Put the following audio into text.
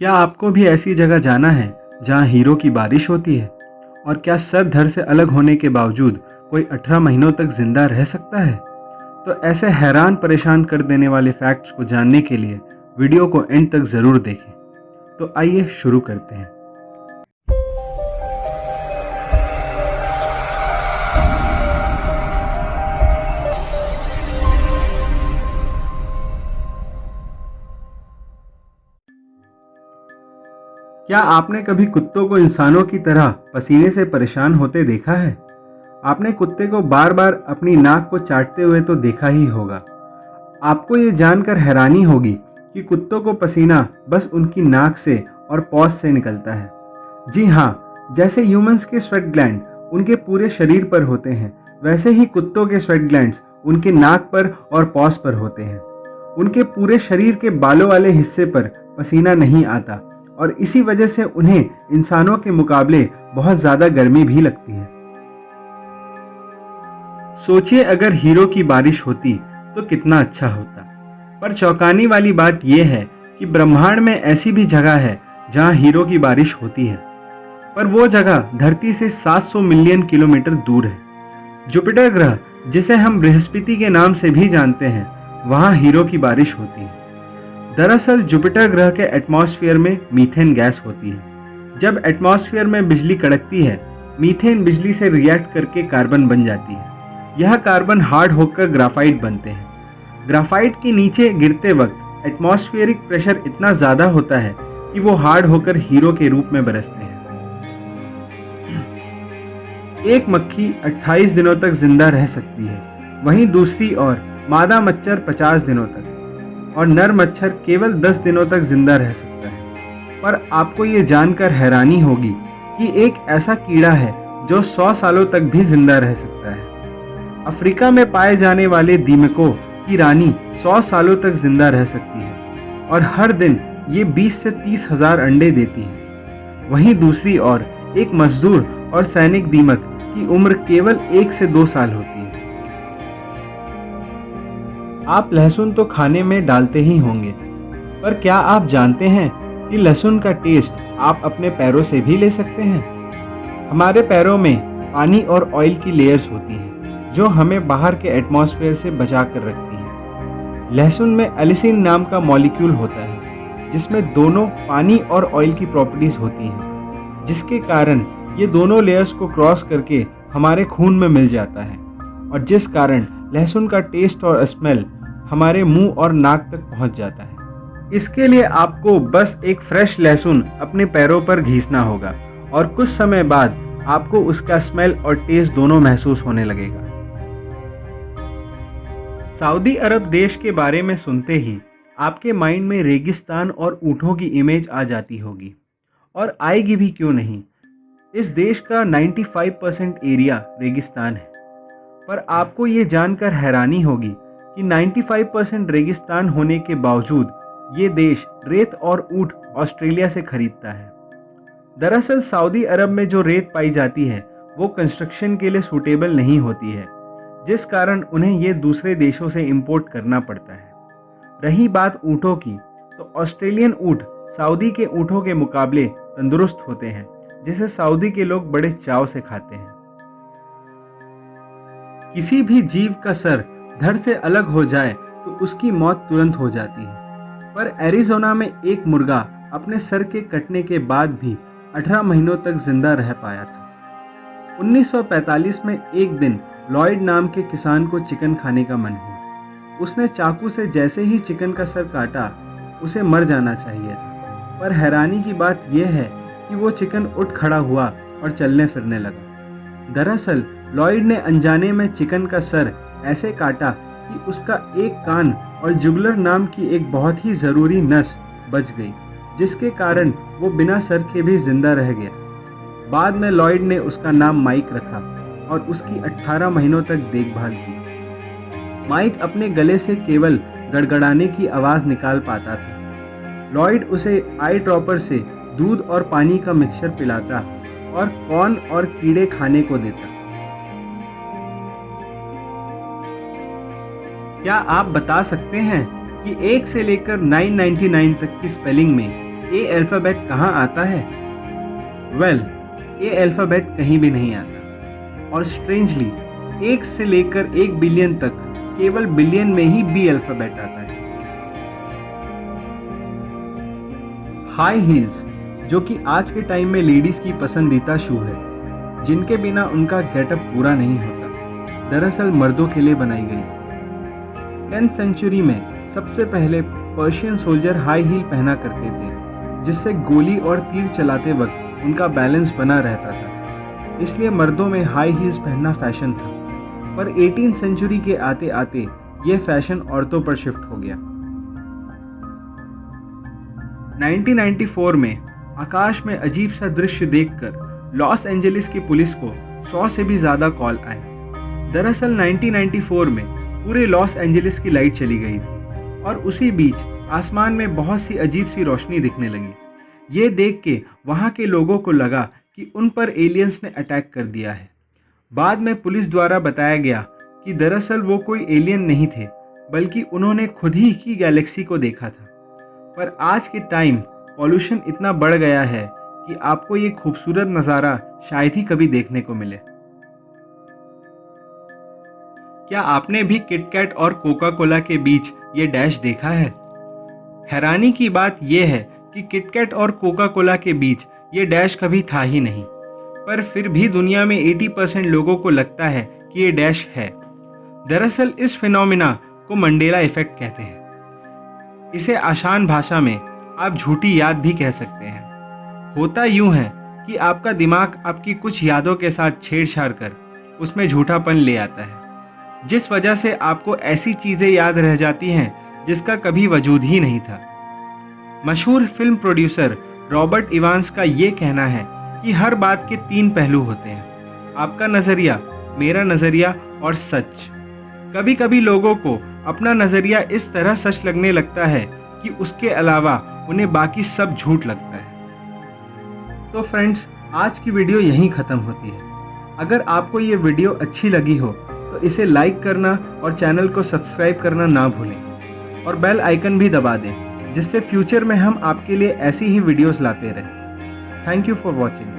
क्या आपको भी ऐसी जगह जाना है जहां हीरो की बारिश होती है? और क्या सर धड़ से अलग होने के बावजूद कोई 18 महीनों तक जिंदा रह सकता है? तो ऐसे हैरान परेशान कर देने वाले फैक्ट्स को जानने के लिए वीडियो को एंड तक ज़रूर देखें। तो आइए शुरू करते हैं। क्या आपने कभी कुत्तों को इंसानों की तरह पसीने से परेशान होते देखा है? आपने कुत्ते को बार बार अपनी नाक को चाटते हुए तो देखा ही होगा। आपको ये जानकर हैरानी होगी कि कुत्तों को पसीना बस उनकी नाक से और पॉज से निकलता है। जी हाँ, जैसे ह्यूमंस के स्वेट ग्लैंड उनके पूरे शरीर पर होते हैं, वैसे ही कुत्तों के स्वेट ग्लैंड्स उनके नाक पर और पॉज पर होते हैं। उनके पूरे शरीर के बालों वाले हिस्से पर पसीना नहीं आता और इसी वजह से उन्हें इंसानों के मुकाबले बहुत ज़्यादा गर्मी भी लगती है। सोचिए, अगर हीरो की बारिश होती तो कितना अच्छा होता। पर चौंकाने वाली बात यह है कि ब्रह्मांड में ऐसी भी जगह है जहां हीरो की बारिश होती है, पर वो जगह धरती से 700 मिलियन किलोमीटर दूर है। जुपिटर ग्रह, जिसे हम बृहस्पति के नाम से भी जानते हैं, वहां हीरो की बारिश होती है। दरअसल जुपिटर ग्रह के एटमॉस्फेयर में मीथेन गैस होती है। जब एटमॉस्फेयर में बिजली कड़कती है, मीथेन बिजली से रिएक्ट करके कार्बन बन जाती है। यह कार्बन हार्ड होकर ग्राफाइट बनते हैं। ग्राफाइट के नीचे गिरते वक्त एटमॉस्फेरिक प्रेशर इतना ज़्यादा होता है कि वो हार्ड होकर हीरो के रूप में बरसते हैं। एक मक्खी 28 दिनों तक जिंदा रह सकती है, वहीं दूसरी ओर मादा मच्छर 50 दिनों तक और नर मच्छर केवल 10 दिनों तक जिंदा रह सकता है। पर आपको ये जानकर हैरानी होगी कि एक ऐसा कीड़ा है जो 100 सालों तक भी जिंदा रह सकता है। अफ्रीका में पाए जाने वाले दीमकों की रानी 100 सालों तक जिंदा रह सकती है और हर दिन ये 20 से 30 हजार अंडे देती है। वहीं दूसरी ओर एक मजदूर और सैनिक दीमक की उम्र केवल 1 से 2 साल होती है। आप लहसुन तो खाने में डालते ही होंगे, पर क्या आप जानते हैं कि लहसुन का टेस्ट आप अपने पैरों से भी ले सकते हैं? हमारे पैरों में पानी और ऑयल की लेयर्स होती हैं जो हमें बाहर के एटमॉस्फेयर से बचा कर रखती है। लहसुन में एलिसिन नाम का मॉलिक्यूल होता है जिसमें दोनों पानी और ऑयल की प्रॉपर्टीज होती हैं, जिसके कारण ये दोनों लेयर्स को क्रॉस करके हमारे खून में मिल जाता है और जिस कारण लहसुन का टेस्ट और स्मेल हमारे मुंह और नाक तक पहुंच जाता है। इसके लिए आपको बस एक फ्रेश लहसुन अपने पैरों पर घिसना होगा और कुछ समय बाद आपको उसका स्मेल और टेस्ट दोनों महसूस होने लगेगा। सऊदी अरब देश के बारे में सुनते ही आपके माइंड में रेगिस्तान और ऊँटों की इमेज आ जाती होगी, और आएगी भी क्यों नहीं। इस देश का 95% एरिया रेगिस्तान है। पर आपको ये जानकर हैरानी होगी कि 95% रेगिस्तान होने के बावजूद ये देश रेत और ऊँट ऑस्ट्रेलिया से खरीदता है। दरअसल सऊदी अरब में जो रेत पाई जाती है वो कंस्ट्रक्शन के लिए सूटेबल नहीं होती है, जिस कारण उन्हें ये दूसरे देशों से इंपोर्ट करना पड़ता है। रही बात ऊँटों की, तो ऑस्ट्रेलियन ऊँट सऊदी के ऊँटों के मुकाबले तंदुरुस्त होते हैं, जिसे सऊदी के लोग बड़े चाव से खाते हैं। किसी भी जीव का सर धड़ से अलग हो जाए तो उसकी मौत तुरंत हो जाती है, पर एरिज़ोना में एक मुर्गा अपने सर के कटने के बाद भी 18 महीनों तक जिंदा रह पाया था। 1945 में एक दिन लॉयड नाम के किसान को चिकन खाने का मन हुआ। उसने चाकू से जैसे ही चिकन का सर काटा, उसे मर जाना चाहिए था, पर हैरानी की बात यह है कि वो चिकन उठ खड़ा हुआ और चलने फिरने लगा। दरअसल लॉयड ने अनजाने में चिकन का सर ऐसे काटा कि उसका एक कान और जुगुलर नाम की एक बहुत ही ज़रूरी नस बच गई, जिसके कारण वो बिना सर के भी जिंदा रह गया। बाद में लॉयड ने उसका नाम माइक रखा और उसकी 18 महीनों तक देखभाल की। माइक अपने गले से केवल गड़गड़ाने की आवाज़ निकाल पाता था। लॉयड उसे आई ड्रॉपर से दूध और पानी का मिक्सचर पिलाता और कॉर्न और कीड़े खाने को देता। क्या आप बता सकते हैं कि 1 से लेकर 999 तक की स्पेलिंग में ए अल्फ़ाबेट कहाँ आता है? वेल, ए अल्फ़ाबेट कहीं भी नहीं आता और स्ट्रेंजली 1 से लेकर 1 बिलियन तक केवल बिलियन में ही बी अल्फ़ाबेट आता है। हाई हील्स, जो कि आज के टाइम में लेडीज़ की पसंदीदा शू है, जिनके बिना उनका गेटअप पूरा नहीं होता, दरअसल मर्दों के लिए बनाई गई थी। 10th सेंचुरी में सबसे पहले पर्शियन सोल्जर हाई हील पहना करते थे, जिससे गोली और तीर चलाते वक्त उनका बैलेंस बना रहता था। इसलिए मर्दों में हाई हील्स पहनना फैशन था, पर 18th सेंचुरी के आते आते ये फैशन औरतों पर शिफ्ट हो गया। 1994 में आकाश में अजीब सा दृश्य देखकर लॉस एंजलिस की पुलिस को 100 से भी ज़्यादा कॉल आए। दरअसल 1994 में पूरे लॉस एंजलिस की लाइट चली गई थी और उसी बीच आसमान में बहुत सी अजीब सी रोशनी दिखने लगी। ये देख के वहाँ के लोगों को लगा कि उन पर एलियंस ने अटैक कर दिया है। बाद में पुलिस द्वारा बताया गया कि दरअसल वो कोई एलियन नहीं थे, बल्कि उन्होंने खुद ही की गैलेक्सी को देखा था। पर आज के टाइम पॉल्यूशन इतना बढ़ गया है कि आपको ये खूबसूरत नज़ारा शायद ही कभी देखने को मिले। क्या आपने भी किटकैट और कोका कोला के बीच ये डैश देखा है? हैरानी की बात यह है कि किटकैट और कोका कोला के बीच ये डैश कभी था ही नहीं, पर फिर भी दुनिया में 80% लोगों को लगता है कि ये डैश है। दरअसल इस फिनोमिना को मंडेला इफेक्ट कहते हैं। इसे आसान भाषा में आप झूठी याद भी कह सकते हैं। होता यूं है कि आपका दिमाग आपकी कुछ यादों के साथ छेड़छाड़ कर उसमें झूठापन ले आता है, जिस वजह से आपको ऐसी चीजें याद रह जाती हैं जिसका कभी वजूद ही नहीं था। मशहूर फिल्म प्रोड्यूसर रॉबर्ट इवांस का ये कहना है कि हर बात के 3 पहलू होते हैं, आपका नज़रिया, मेरा नज़रिया और सच। कभी कभी लोगों को अपना नज़रिया इस तरह सच लगने लगता है कि उसके अलावा उन्हें बाकी सब झूठ लगता है। तो फ्रेंड्स, आज की वीडियो यहीं ख़त्म होती है। अगर आपको ये वीडियो अच्छी लगी हो तो इसे लाइक करना और चैनल को सब्सक्राइब करना ना भूलें और बेल आइकन भी दबा दें, जिससे फ्यूचर में हम आपके लिए ऐसी ही वीडियोस लाते रहें। Thank you for watching.